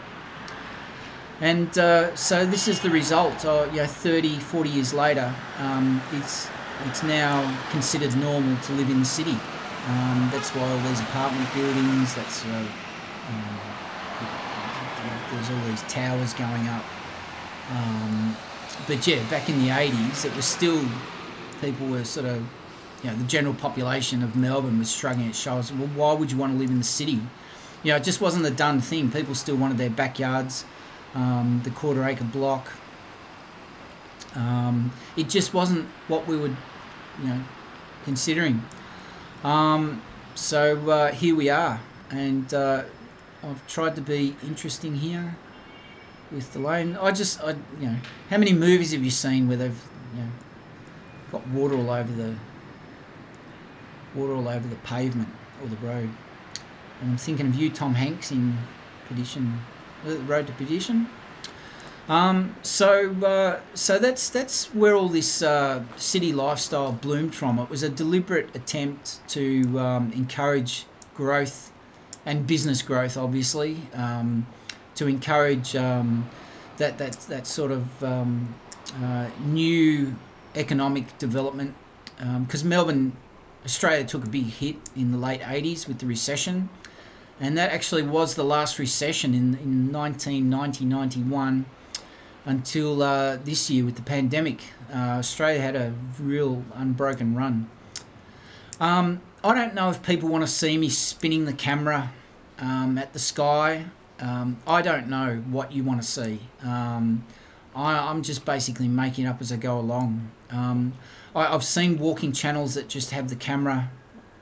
And so this is the result. 30, 40 years later, it's now considered normal to live in the city. That's why all these apartment buildings, there's all these towers going up. But yeah, back in the 80s, it was still, people were sort of, the general population of Melbourne was shrugging its shoulders. Well, why would you want to live in the city? It just wasn't a done thing. People still wanted their backyards, the quarter-acre block. It just wasn't what we were, considering. So here we are, and I've tried to be interesting here with the lane. How many movies have you seen where they've, got water all over the pavement or the road? And I'm thinking of you, Tom Hanks, in Perdition, Road to Perdition. So that's where all this city lifestyle bloomed from. It was a deliberate attempt to encourage growth and business growth, obviously, to encourage that sort of new economic development. Because Australia took a big hit in the late 80s with the recession, and that actually was the last recession in 1990-91 until this year with the pandemic. Australia had a real unbroken run. I don't know if people want to see me spinning the camera at the sky. I don't know what you want to see. I'm just basically making it up as I go along. I've seen walking channels that just have the camera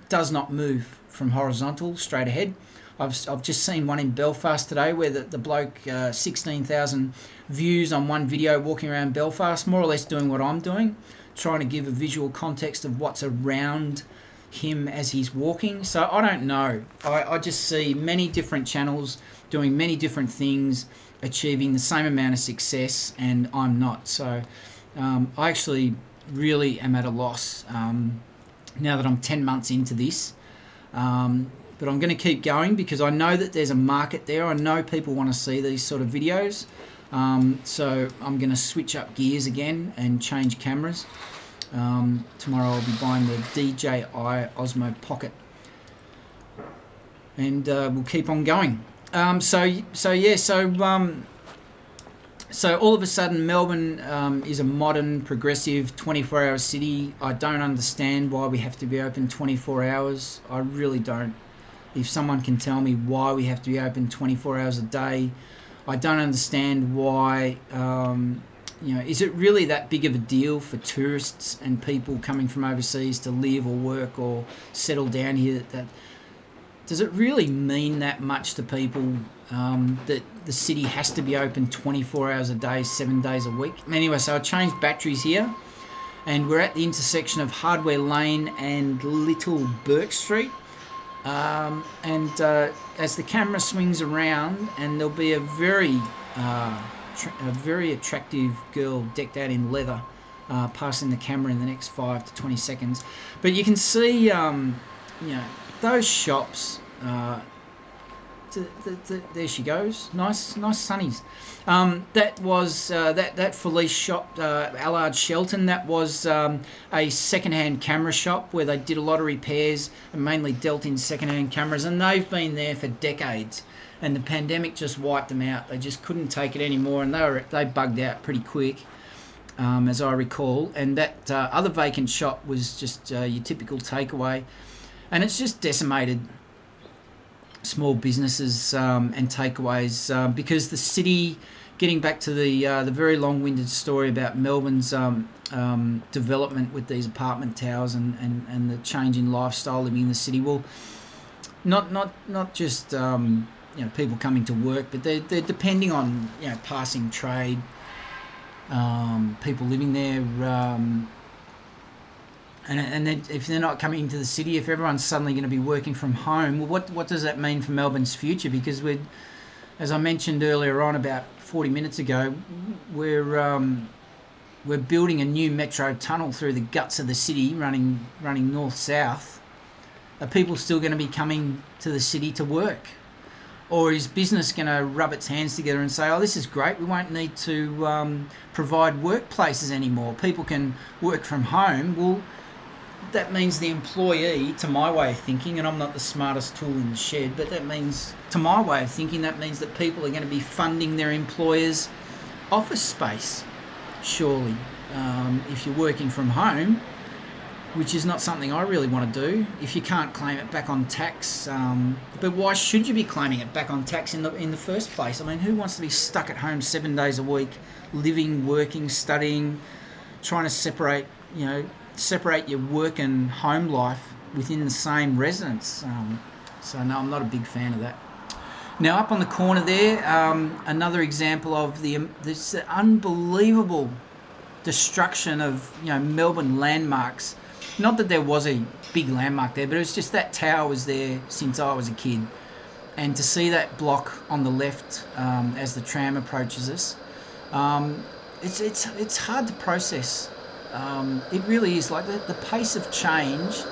does not move from horizontal straight ahead. I've just seen one in Belfast today where the bloke, 16,000 views on one video walking around Belfast, more or less doing what I'm doing, trying to give a visual context of what's around him as he's walking. So I don't know. I just see many different channels doing many different things, achieving the same amount of success, and I'm not. So I actually really am at a loss now that I'm 10 months into this. But I'm going to keep going because I know that there's a market there. I know people want to see these sort of videos. So I'm going to switch up gears again and change cameras. Tomorrow I'll be buying the DJI Osmo Pocket. And we'll keep on going. So all of a sudden Melbourne is a modern, progressive 24-hour city. I don't understand why we have to be open 24 hours. I really don't. If someone can tell me why we have to be open 24 hours a day, I don't understand why. Is it really that big of a deal for tourists and people coming from overseas to live or work or settle down here? Does it really mean that much to people that the city has to be open 24 hours a day, 7 days a week? Anyway, so I changed batteries here, and we're at the intersection of Hardware Lane and Little Bourke Street. As the camera swings around, and there'll be a very attractive girl decked out in leather passing the camera in the next 5 to 20 seconds. But you can see, those shops. There she goes. Nice sunnies. That was that Felice shop, Allard Shelton. That was a second-hand camera shop where they did a lot of repairs and mainly dealt in second-hand cameras, and they've been there for decades. And the pandemic just wiped them out. They just couldn't take it anymore, and they bugged out pretty quick, as I recall. And that other vacant shop was just your typical takeaway, and it's just decimated small businesses and takeaways because the city, getting back to the very long-winded story about Melbourne's development with these apartment towers and the change in lifestyle living in the city. Well, not just people coming to work, but they're depending on passing trade, people living there. And then if they're not coming into the city, if everyone's suddenly going to be working from home, well, what does that mean for Melbourne's future? Because as I mentioned earlier on, about 40 minutes ago, we're building a new metro tunnel through the guts of the city, running north-south. Are people still going to be coming to the city to work? Or is business going to rub its hands together and say, oh, this is great, we won't need to provide workplaces anymore, people can work from home? Well, that means the employee, to my way of thinking, and I'm not the smartest tool in the shed, but that means, to my way of thinking, that means that people are going to be funding their employers' office space, surely. If you're working from home, which is not something I really want to do, if you can't claim it back on tax. But why should you be claiming it back on tax in the first place? I mean, who wants to be stuck at home 7 days a week, living, working, studying, trying to separate your work and home life within the same residence? So no, I'm not a big fan of that. Now up on the corner there, another example of this unbelievable destruction of Melbourne landmarks. Not that there was a big landmark there, but it was just that tower was there since I was a kid. And to see that block on the left as the tram approaches us, it's hard to process. It really is. Like the pace of change,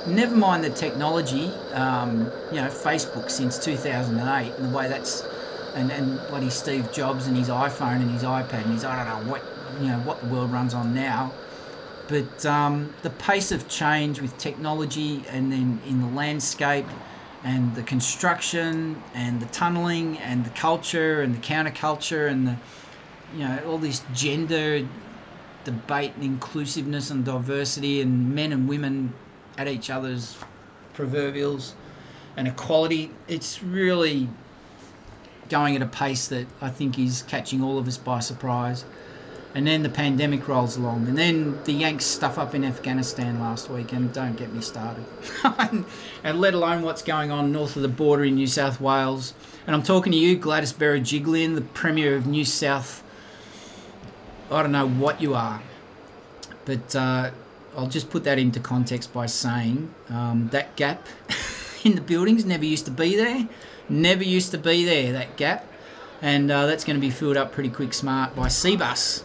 never mind the technology, Facebook since 2008 and the way that's, and bloody Steve Jobs and his iPhone and his iPad and his, I don't know what the world runs on now. But the pace of change with technology, and then in the landscape and the construction and the tunnelling and the culture and the counterculture and the all this gender debate and inclusiveness and diversity and men and women at each other's proverbials and equality, it's really going at a pace that I think is catching all of us by surprise. And then the pandemic rolls along, and then the Yanks stuff up in Afghanistan last week, and don't get me started. And let alone what's going on north of the border in New South Wales. And I'm talking to you, Gladys Berejiklian, the Premier of New South. I don't know what you are, but I'll just put that into context by saying that gap in the buildings never used to be there. Never used to be there, that gap. And that's going to be filled up pretty quick smart by Cbus.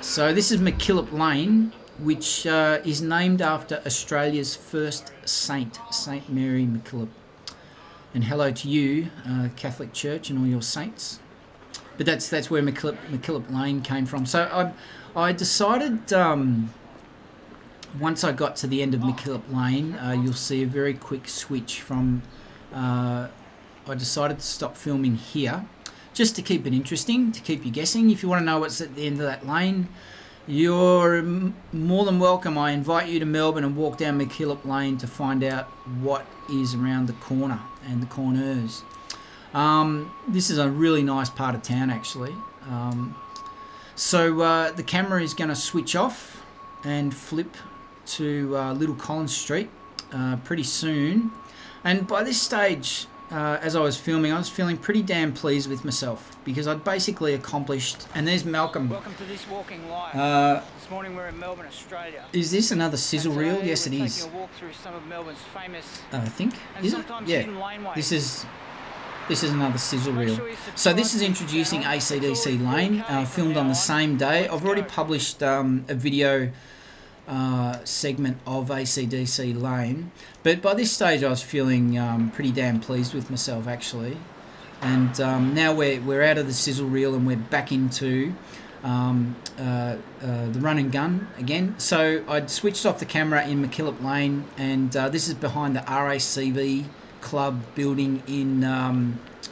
So this is McKillop Lane, which is named after Australia's first saint, St Mary McKillop. And hello to you, Catholic Church and all your saints. But that's where McKillop Lane came from. So I decided, once I got to the end of McKillop Lane, you'll see a very quick switch from, I decided to stop filming here, just to keep it interesting, to keep you guessing. If you want to know what's at the end of that lane, you're more than welcome. I invite you to Melbourne and walk down McKillop Lane to find out what is around the corner and the corners. This is a really nice part of town, actually. So the camera is going to switch off and flip to Little Collins Street pretty soon. And by this stage, as I was filming, I was feeling pretty damn pleased with myself because I'd basically accomplished. And there's Malcolm. Welcome to this walking live. This morning we're in Melbourne, Australia. Is this another Sizzle Reel? Yes, it is. Taking a walk through some of Melbourne's famous. I think. And is sometimes it? hidden Yeah. laneways. This is another Sizzle Reel. So this is introducing ACDC Lane, filmed on the same day. I've already published a video segment of ACDC Lane, but by this stage I was feeling pretty damn pleased with myself, actually. And now we're out of the Sizzle Reel and we're back into the run and gun again. So I'd switched off the camera in McKillop Lane, and this is behind the RACV Club building in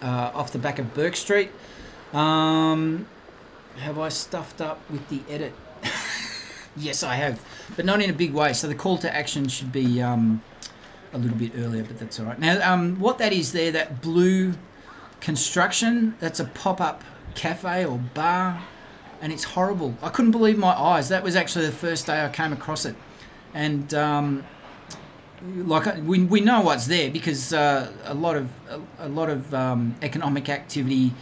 off the back of Bourke St. Have I stuffed up with the edit? Yes, I have, but not in a big way. So the call to action should be a little bit earlier, but that's all right. Now, what that is there, that blue construction, that's a pop-up cafe or bar, and it's horrible. I couldn't believe my eyes. That was actually the first day I came across it, and we know what's there because a lot of economic activity,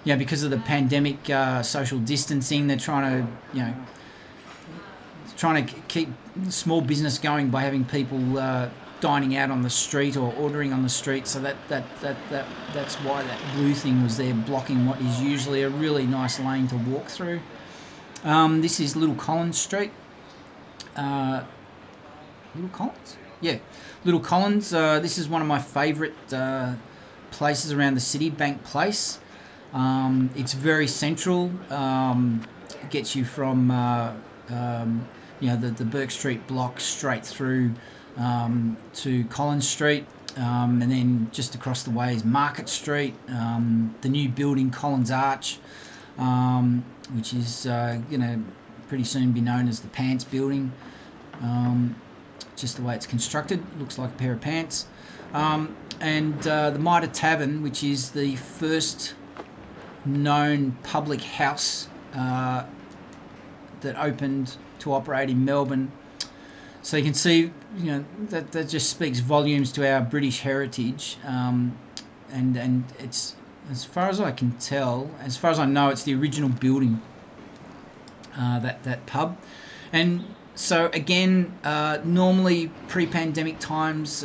because of the pandemic, social distancing. They're trying to keep small business going by having people dining out on the street or ordering on the street. So that's why that blue thing was there, blocking what is usually a really nice lane to walk through. This is Little Collins Street. Little Collins? yeah, Little Collins. This is one of my favourite places around the city, Bank Place. It's very central. It gets you from the Bourke Street block straight through to Collins Street, and then just across the way is Market Street, the new building Collins Arch, which is pretty soon be known as the Pants Building. Just the way it's constructed, looks like a pair of pants. And the Mitre Tavern, which is the first known public house that opened to operate in Melbourne. So you can see, that just speaks volumes to our British heritage, and it's, as far as I can tell, as far as I know, it's the original building, that pub. And so again, normally pre-pandemic times,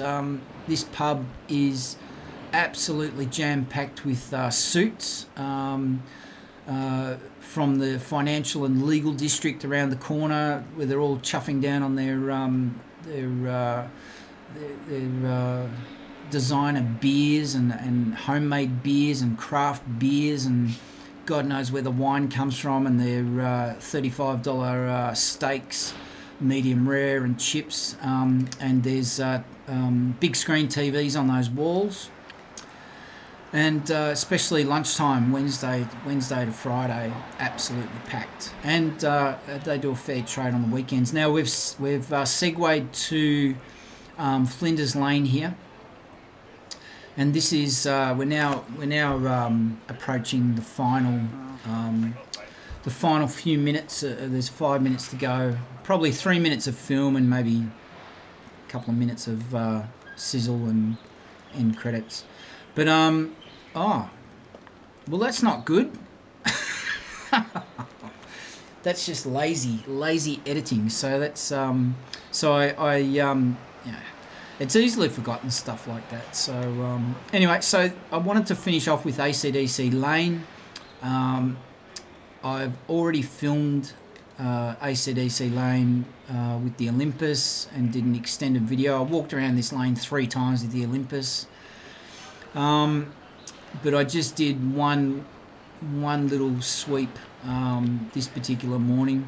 this pub is absolutely jam-packed with suits from the financial and legal district around the corner, where they're all chuffing down on their designer beers and homemade beers and craft beers, and God knows where the wine comes from, and their $35 steaks, medium rare, and chips, and there's big screen TVs on those walls, and especially lunchtime, Wednesday to Friday, absolutely packed. And they do a fair trade on the weekends. Now we've segued to Flinders Lane here, and this is we're now approaching the final few minutes. There's 5 minutes to go, probably 3 minutes of film, and maybe a couple of minutes of sizzle and end credits. But well, that's not good. That's just lazy editing. So that's it's easily forgotten, stuff like that. So anyway, so I wanted to finish off with AC/DC Lane. I've already filmed AC/DC Lane with the Olympus and did an extended video. I walked around this lane 3 times with the Olympus, but I just did one little sweep this particular morning.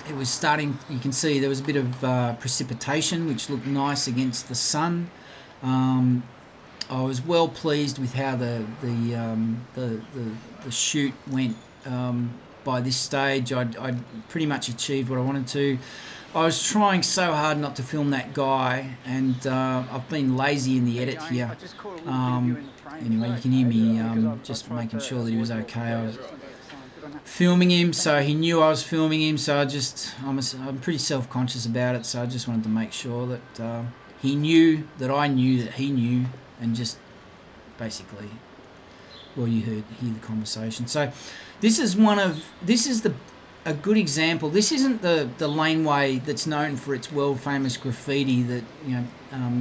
It was starting, you can see there was a bit of precipitation, which looked nice against the sun. I was well pleased with how the shoot went. By this stage, I'd pretty much achieved what I wanted to. I was trying so hard not to film that guy, and I've been lazy in the edit here. Anyway, you can hear me just making sure that he was okay. I was filming him, so he knew I was filming him, so I'm pretty self-conscious about it, so I just wanted to make sure that he knew that I knew that he knew, and just basically, well, you hear the conversation. So this is a good example. This isn't the laneway that's known for its world famous graffiti that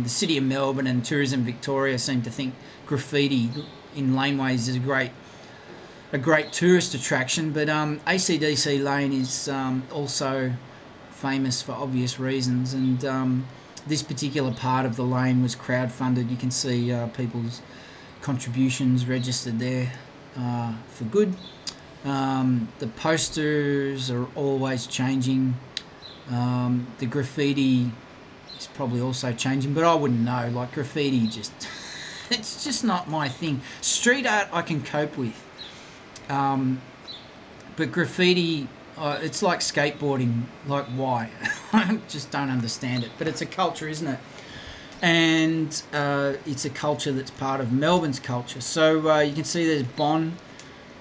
the city of Melbourne and Tourism Victoria seem to think graffiti in laneways is a great tourist attraction. But AC/DC Lane is also famous for obvious reasons, and this particular part of the lane was crowdfunded. You can see people's contributions registered there for good. The posters are always changing. The graffiti is probably also changing, but I wouldn't know. Like, graffiti it's just not my thing. Street art I can cope with, but graffiti, it's like skateboarding. Like, why? I just don't understand it. But it's a culture, isn't it? And it's a culture that's part of Melbourne's culture. So you can see there's Bon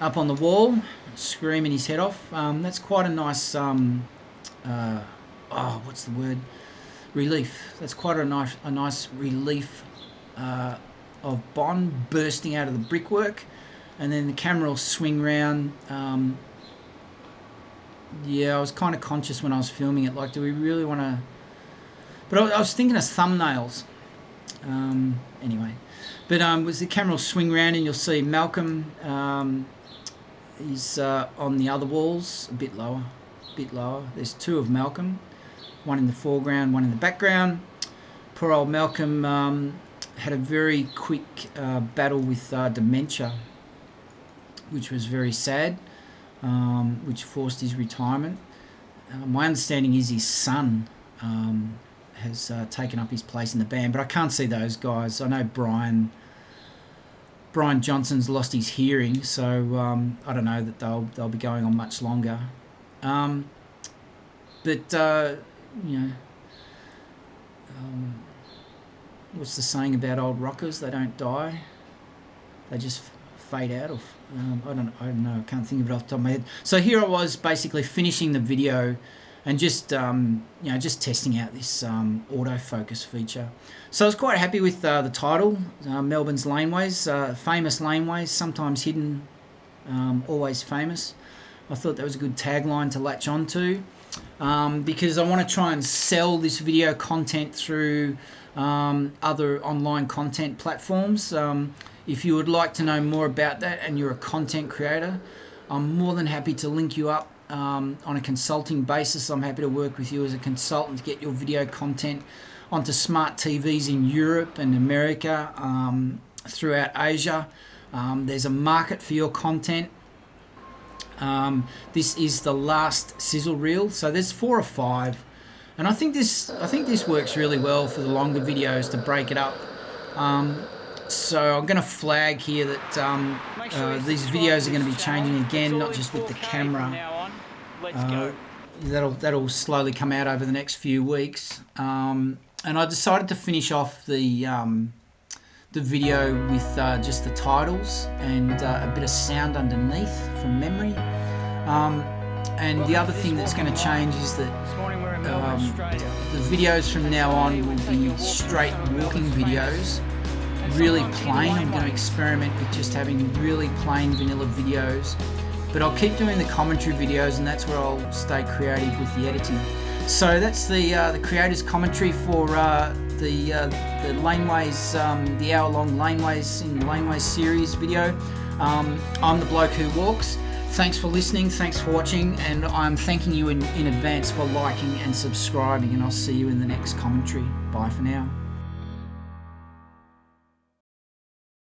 up on the wall, screaming his head off. That's quite a nice, what's the word? Relief. That's quite a nice relief of Bon bursting out of the brickwork, and then the camera will swing round. Yeah, I was kind of conscious when I was filming it. Like, do we really want to? But I was thinking of thumbnails. Anyway, but was the camera will swing round, and you'll see Malcolm. He's on the other walls, a bit lower. There's 2 of Malcolm. one in the foreground, one in the background. Poor old Malcolm had a very quick battle with dementia, which was very sad, which forced his retirement. My understanding is his son has taken up his place in the band, but I can't see those guys. I know Brian Johnson's lost his hearing, so I don't know that they'll be going on much longer. What's the saying about old rockers? They don't die; they just fade out. I don't know. I can't think of it off the top of my head. So here I was, basically finishing the video, and just just testing out this autofocus feature. So I was quite happy with the title, Melbourne's Laneways, famous laneways, sometimes hidden, always famous. I thought that was a good tagline to latch onto, because I want to try and sell this video content through other online content platforms. If you would like to know more about that and you're a content creator, I'm more than happy to link you up on a consulting basis. I'm happy to work with you as a consultant to get your video content onto smart TVs in Europe and America, throughout Asia. There's a market for your content. This is the last Sizzle Reel, so there's 4 or 5, and I think this works really well for the longer videos to break it up. So I'm going to flag here that these videos are going to be changing again, not just with the camera. That'll slowly come out over the next few weeks. And I decided to finish off the video with just the titles and a bit of sound underneath from memory. And the other thing that's going to change is that the videos from now on will be straight walking videos, really plain. I'm going to experiment with just having really plain vanilla videos, but I'll keep doing the commentary videos, and that's where I'll stay creative with the editing. So that's the creator's commentary for the laneways, the hour-long laneways in the laneways series video. I'm the bloke who walks. Thanks for listening, thanks for watching, and I'm thanking you in advance for liking and subscribing, and I'll see you in the next commentary. Bye for now.